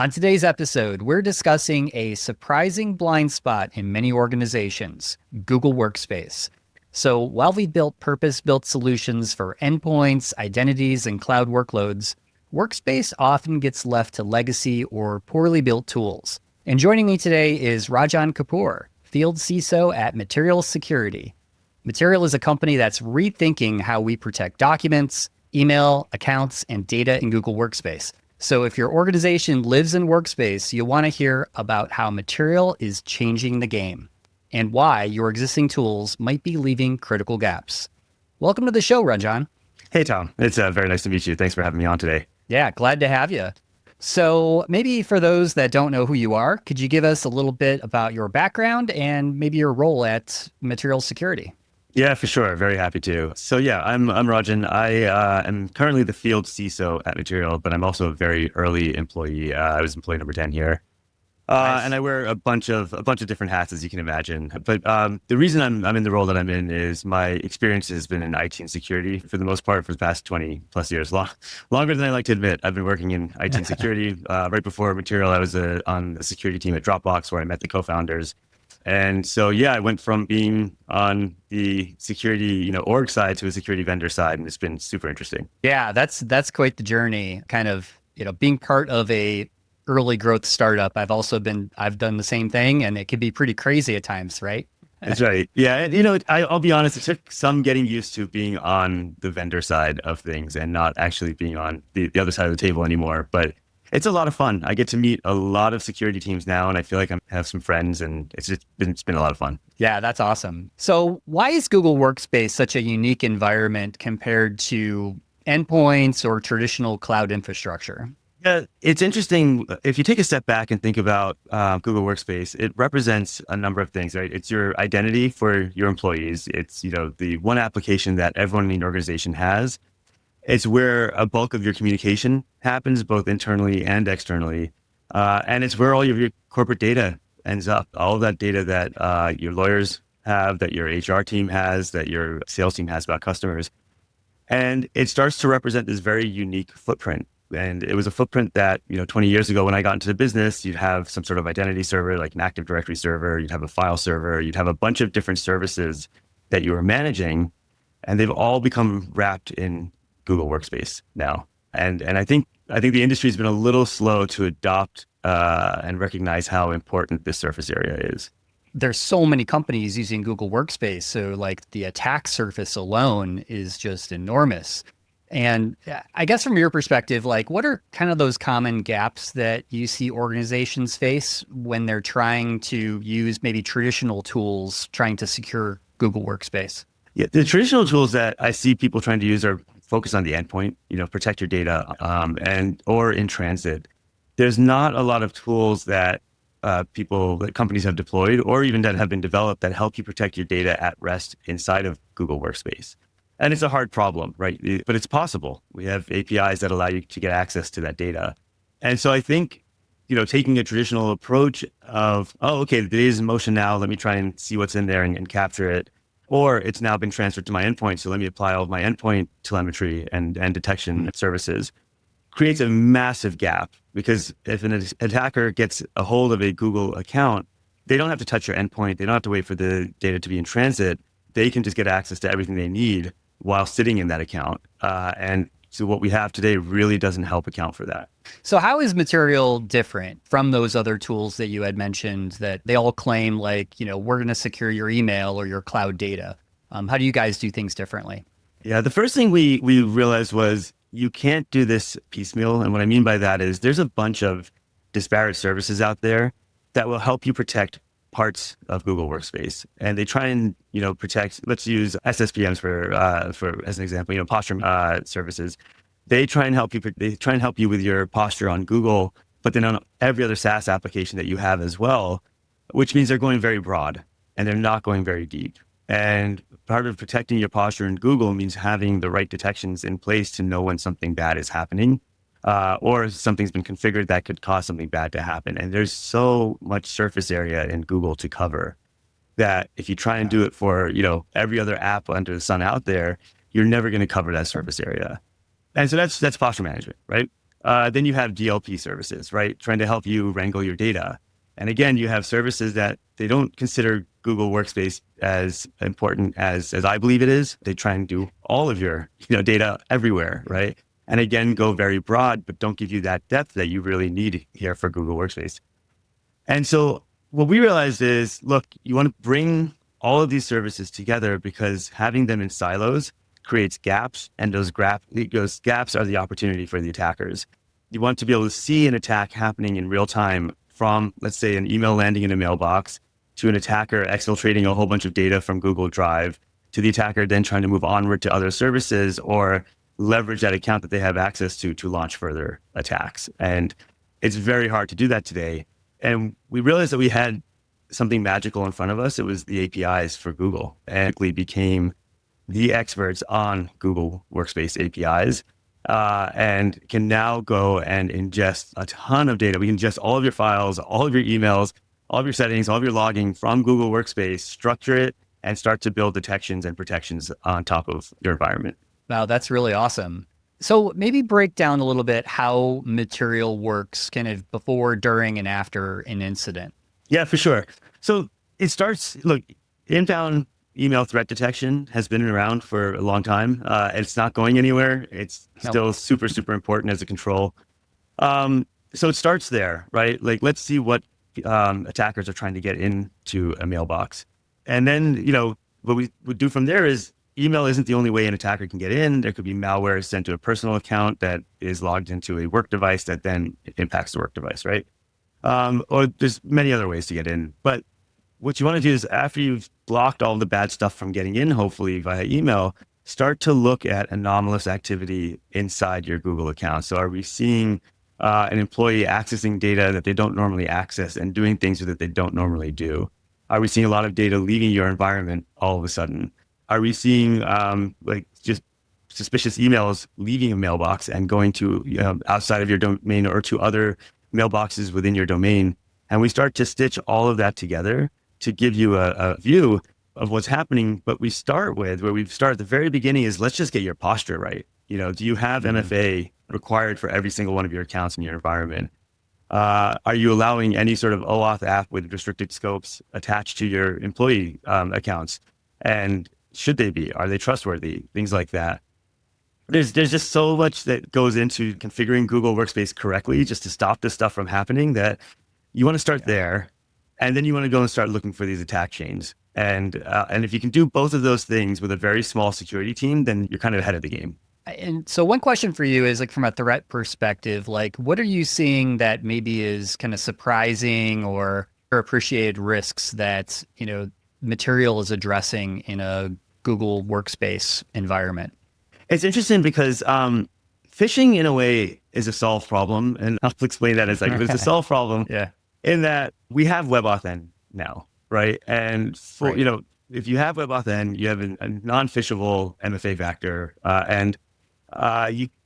On today's episode, we're discussing a surprising blind spot in many organizations, Google Workspace. So while we built purpose-built solutions for endpoints, identities, and cloud workloads, Workspace often gets left to legacy or poorly built tools. And joining me today is Rajan Kapoor, Field CISO at Material Security. Material is a company that's rethinking how we protect documents, email, accounts, and data in Google Workspace. So if your organization lives in Workspace, you'll want to hear about how Material is changing the game and why your existing tools might be leaving critical gaps. Welcome to the show, Rajan. Hey, Tom. It's very nice to meet you. Thanks for having me on today. Yeah, glad to have you. So maybe for those that don't know who you are, could you give us a little bit about your background and maybe your role at Material Security? Yeah, for sure. Very happy to. So yeah, I'm Rajan. I am currently the field CISO at Material, but I'm also a very early employee. I was employee number 10 here. Nice. And I wear a bunch of different hats, as you can imagine. But the reason I'm in the role that I'm in is my experience has been in IT and security for the most part for the past 20 plus years. Longer than I like to admit. I've been working in IT and security. Right before Material, I was on the security team at Dropbox, where I met the co-founders. And so, yeah, I went from being on the security, org side to a security vendor side, and it's been super interesting. Yeah, that's quite the journey. Kind of, being part of a early growth startup. I've done the same thing, and it can be pretty crazy at times, right? That's right. Yeah, and I'll be honest, it took some getting used to being on the vendor side of things and not actually being on the other side of the table anymore. But it's a lot of fun. I get to meet a lot of security teams now, and I feel like I have some friends, and it's been a lot of fun. Yeah, that's awesome. So why is Google Workspace such a unique environment compared to endpoints or traditional cloud infrastructure? Yeah, it's interesting. If you take a step back and think about Google Workspace, it represents a number of things, right? It's your identity for your employees. It's, the one application that everyone in the organization has. It's where a bulk of your communication happens, both internally and externally. And it's where all of your corporate data ends up. All of that data that your lawyers have, that your HR team has, that your sales team has about customers. And it starts to represent this very unique footprint. And it was a footprint that, 20 years ago when I got into the business, you'd have some sort of identity server, like an Active Directory server, you'd have a file server, you'd have a bunch of different services that you were managing, and they've all become wrapped in Google Workspace now. And I think the industry has been a little slow to adopt and recognize how important this surface area is. There's so many companies using Google Workspace, so like the attack surface alone is just enormous. And I guess from your perspective, like what are kind of those common gaps that you see organizations face when they're trying to use maybe traditional tools, trying to secure Google Workspace? Yeah, the traditional tools that I see people trying to use are focus on the endpoint, protect your data, or in transit. There's not a lot of tools that companies have deployed or even that have been developed that help you protect your data at rest inside of Google Workspace. And it's a hard problem, right? But it's possible. We have APIs that allow you to get access to that data. And so I think, taking a traditional approach of, the data is in motion now, let me try and see what's in there and capture it. Or it's now been transferred to my endpoint, so let me apply all of my endpoint telemetry and detection services, creates a massive gap. Because if an attacker gets a hold of a Google account, they don't have to touch your endpoint. They don't have to wait for the data to be in transit. They can just get access to everything they need while sitting in that account. And so what we have today really doesn't help account for that. So how is Material different from those other tools that you had mentioned that they all claim like, we're going to secure your email or your cloud data? How do you guys do things differently? Yeah, the first thing we realized was you can't do this piecemeal. And what I mean by that is there's a bunch of disparate services out there that will help you protect parts of Google Workspace, and they try and protect. Let's use SSPMs for as an example. Posture services. They try and help you. They try and help you with your posture on Google, but then on every other SaaS application that you have as well, which means they're going very broad and they're not going very deep. And part of protecting your posture in Google means having the right detections in place to know when something bad is happening. Or something's been configured that could cause something bad to happen. And there's so much surface area in Google to cover that if you try and do it for, every other app under the sun out there, you're never going to cover that surface area. And so that's posture management, right? Then you have DLP services, right? Trying to help you wrangle your data. And again, you have services that they don't consider Google Workspace as important as I believe it is. They try and do all of your data everywhere, right? And again, go very broad, but don't give you that depth that you really need here for Google Workspace. And so what we realized is, look, you want to bring all of these services together because having them in silos creates gaps, and those gaps are the opportunity for the attackers. You want to be able to see an attack happening in real time from, let's say, an email landing in a mailbox to an attacker exfiltrating a whole bunch of data from Google Drive to the attacker then trying to move onward to other services or leverage that account that they have access to launch further attacks. And it's very hard to do that today. And we realized that we had something magical in front of us. It was the APIs for Google, and we became the experts on Google Workspace APIs, and can now go and ingest a ton of data. We can ingest all of your files, all of your emails, all of your settings, all of your logging from Google Workspace, structure it, and start to build detections and protections on top of your environment. Wow, that's really awesome. So maybe break down a little bit how Material works kind of before, during, and after an incident. Yeah, for sure. So it starts, look, inbound email threat detection has been around for a long time. It's not going anywhere. It's still super, super important as a control. So it starts there, right? Like, let's see what attackers are trying to get into a mailbox. And then, what we would do from there is email isn't the only way an attacker can get in. There could be malware sent to a personal account that is logged into a work device that then impacts the work device, right? Or there's many other ways to get in. But what you want to do is, after you've blocked all the bad stuff from getting in, hopefully via email, start to look at anomalous activity inside your Google account. So are we seeing an employee accessing data that they don't normally access and doing things with it they don't normally do? Are we seeing a lot of data leaving your environment all of a sudden? Are we seeing just suspicious emails leaving a mailbox and going to outside of your domain or to other mailboxes within your domain? And we start to stitch all of that together to give you a view of what's happening. But we start with where we start at the very beginning is, let's just get your posture right. Do you have MFA required for every single one of your accounts in your environment? Are you allowing any sort of OAuth app with restricted scopes attached to your employee accounts? And should they be? Are they trustworthy? Things like that. There's just so much that goes into configuring Google Workspace correctly just to stop this stuff from happening, that you want to start there. And then you want to go and start looking for these attack chains. And if you can do both of those things with a very small security team, then you're kind of ahead of the game. And so one question for you is, like, from a threat perspective, like, what are you seeing that maybe is kind of surprising or appreciated risks that, Material is addressing in a Google Workspace environment? It's interesting because phishing, in a way, is a solved problem. And I'll explain that as it's a solved problem. Yeah. In that we have WebAuthn now, right? And for, if you have WebAuthn, you have a non-phishable MFA vector, and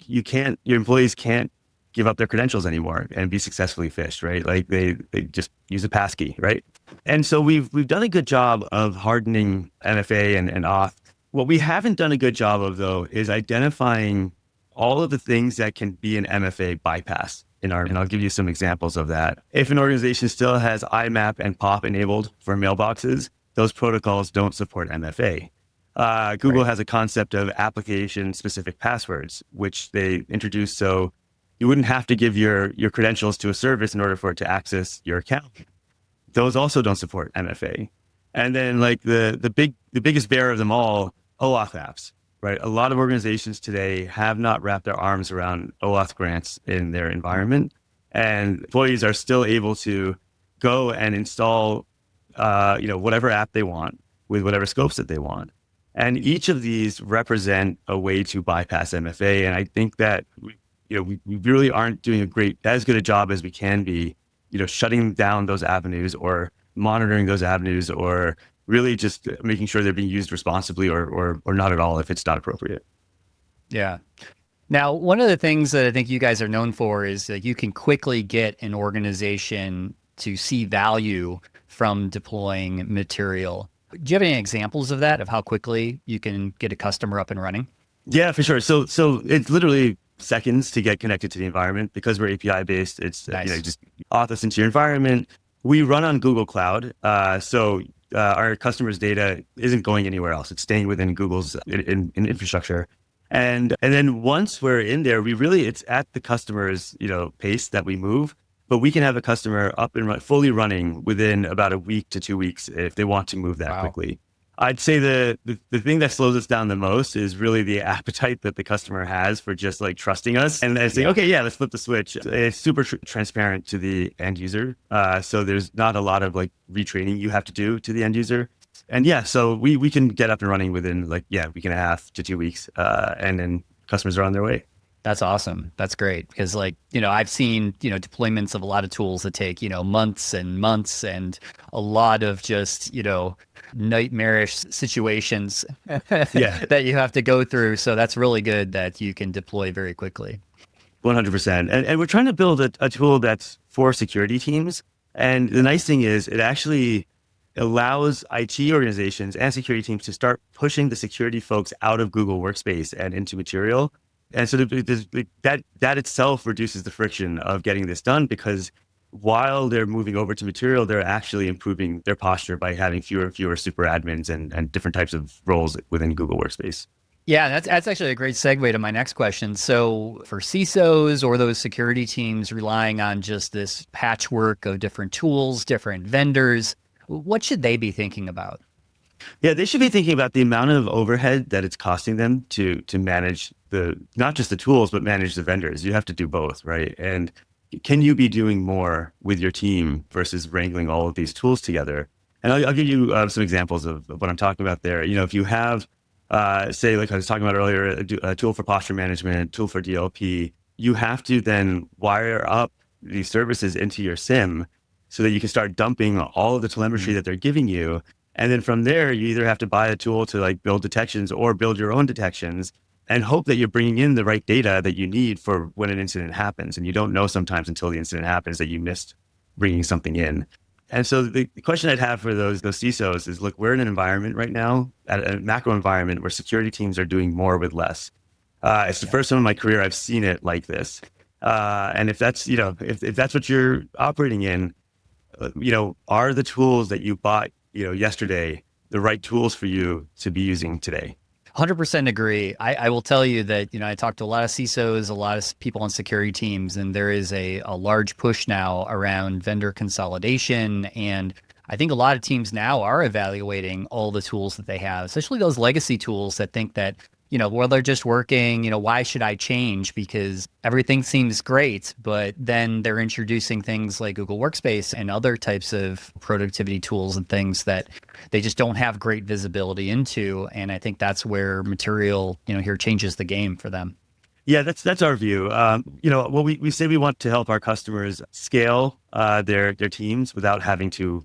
your employees can't give up their credentials anymore and be successfully phished, right? Like they just use a passkey, right? And so we've done a good job of hardening MFA and auth. What we haven't done a good job of, though, is identifying all of the things that can be an MFA bypass and I'll give you some examples of that. If an organization still has IMAP and POP enabled for mailboxes, those protocols don't support MFA. Google has a concept of application-specific passwords, which they introduced so you wouldn't have to give your credentials to a service in order for it to access your account. Those also don't support MFA. And then, like, the biggest bear of them all, OAuth apps. Right. A lot of organizations today have not wrapped their arms around OAuth grants in their environment, and employees are still able to go and install, whatever app they want with whatever scopes that they want. And each of these represent a way to bypass MFA. And I think that we really aren't doing as good a job as we can be, shutting down those avenues or monitoring those avenues, or really just making sure they're being used responsibly or not at all if it's not appropriate. Yeah. Now, one of the things that I think you guys are known for is that you can quickly get an organization to see value from deploying Material. Do you have any examples of that, of how quickly you can get a customer up and running? Yeah, for sure. So it's literally seconds to get connected to the environment because we're API based. It's Nice. just auth us into your environment. We run on Google Cloud, so our customers' data isn't going anywhere else. It's staying within Google's in infrastructure. And then once we're in there, it's at the customer's pace that we move. But we can have a customer up and fully running within about a week to 2 weeks if they want to move that quickly. I'd say the thing that slows us down the most is really the appetite that the customer has for just like trusting us and saying, okay, yeah, let's flip the switch. It's super transparent to the end user. So there's not a lot of like retraining you have to do to the end user. And yeah, so we can get up and running within week and a half to 2 weeks. And then customers are on their way. That's awesome. That's great because I've seen, deployments of a lot of tools that take, months and months and a lot of just, nightmarish situations that you have to go through. So that's really good that you can deploy very quickly. 100%. And we're trying to build a tool that's for security teams. And the nice thing is it actually allows IT organizations and security teams to start pushing the security folks out of Google Workspace and into Material. And so that itself reduces the friction of getting this done because while they're moving over to Material, they're actually improving their posture by having fewer and fewer super admins and different types of roles within Google Workspace. Yeah, that's actually a great segue to my next question. So for CISOs or those security teams relying on just this patchwork of different tools, different vendors, what should they be thinking about? Yeah, they should be thinking about the amount of overhead that it's costing them to manage not just the tools, but manage the vendors. You have to do both, right? And can you be doing more with your team versus wrangling all of these tools together? And I'll give you some examples of what I'm talking about there. If you have, say, like I was talking about earlier, a tool for posture management, tool for DLP, you have to then wire up these services into your SIM so that you can start dumping all of the telemetry that they're giving you. And then from there, you either have to buy a tool to like build detections or build your own detections and hope that you're bringing in the right data that you need for when an incident happens. And you don't know sometimes until the incident happens that you missed bringing something in. And so the question I'd have for those CISOs is, look, we're in an environment right now, at a macro environment where security teams are doing more with less. It's the first time in my career I've seen it like this. And if that's, if that's what you're operating in, are the tools that you bought yesterday the right tools for you to be using today? 100% agree. I will tell you that, I talked to a lot of CISOs, a lot of people on security teams, and there is a large push now around vendor consolidation. And I think a lot of teams now are evaluating all the tools that they have, especially those legacy tools that think that, well, they're just working, why should I change? Because everything seems great, but then they're introducing things like Google Workspace and other types of productivity tools and things that they just don't have great visibility into. And I think that's where Material, here changes the game for them. Yeah, that's our view. Well, we say we want to help our customers scale their teams without having to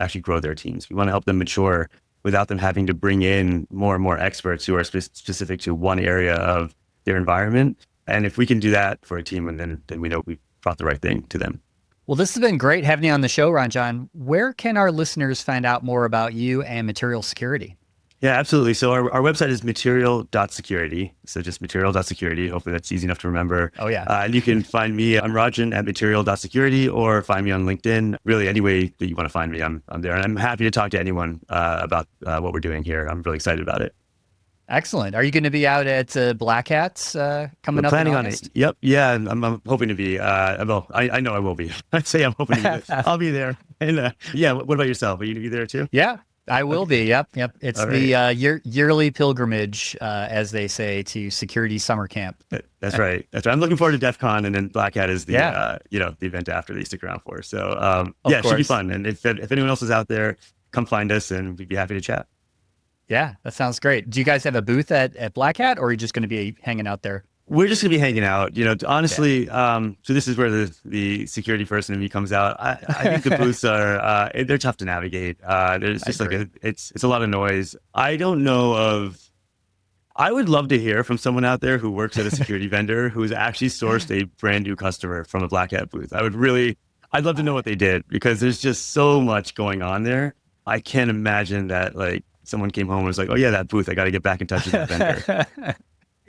actually grow their teams. We want to help them mature without them having to bring in more and more experts who are specific to one area of their environment. And if we can do that for a team, and then we know we've brought the right thing to them. Well, this has been great having you on the show, Rajan. Where can our listeners find out more about you and Material Security? Yeah, absolutely. So our website is material.security. So just material.security. Hopefully that's easy enough to remember. Oh, yeah. And you can find me, I'm Rajan at material.security, or find me on LinkedIn. Really, any way that you want to find me, I'm there. And I'm happy to talk to anyone about what we're doing here. I'm really excited about it. Excellent. Are you going to be out at Black Hats coming up planning in on August? it. Yep. Yeah. I'm hoping to be. Well, I know I will be. I'd say I'm hoping to be. I'll be there. And yeah. What about yourself? Are you going to be there too? Yeah, I will be. Yep. It's All the yearly pilgrimage, as they say, to security summer camp. That's right. That's right. I'm looking forward to DEF CON, and then Black Hat is the the event after that you stick around for. So yeah, it should be fun. And if anyone else is out there, come find us, and we'd be happy to chat. Yeah, that sounds great. Do you guys have a booth at Black Hat, or are you just going to be hanging out there? We're just going to be hanging out, honestly. So this is where the security person in me comes out. I think the booths are, they're tough to navigate. There's just it's a lot of noise. I don't know I would love to hear from someone out there who works at a security vendor who's actually sourced a brand new customer from a Black Hat booth. I'd love to know what they did, because there's just so much going on there. I can't imagine that someone came home and was like, oh yeah, that booth, I got to get back in touch with that vendor.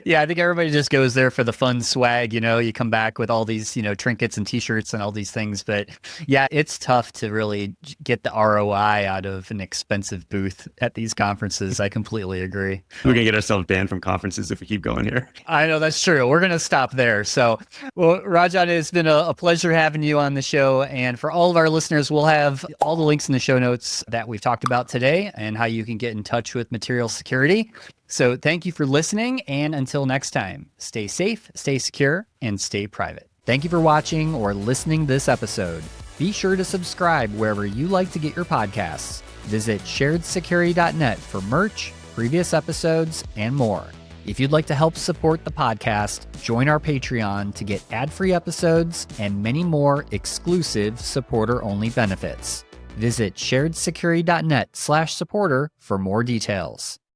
Yeah, I think everybody just goes there for the fun swag. You come back with all these, trinkets and t-shirts and all these things. But yeah, it's tough to really get the ROI out of an expensive booth at these conferences. I completely agree. We're going to get ourselves banned from conferences if we keep going here. I know that's true. We're going to stop there. So, well, Rajan, it's been a pleasure having you on the show. And for all of our listeners, we'll have all the links in the show notes that we've talked about today and how you can get in touch with Material Security. So thank you for listening. And until next time, stay safe, stay secure, and stay private. Thank you for watching or listening to this episode. Be sure to subscribe wherever you like to get your podcasts. Visit sharedsecurity.net for merch, previous episodes, and more. If you'd like to help support the podcast, join our Patreon to get ad-free episodes and many more exclusive supporter-only benefits. Visit sharedsecurity.net/supporter for more details.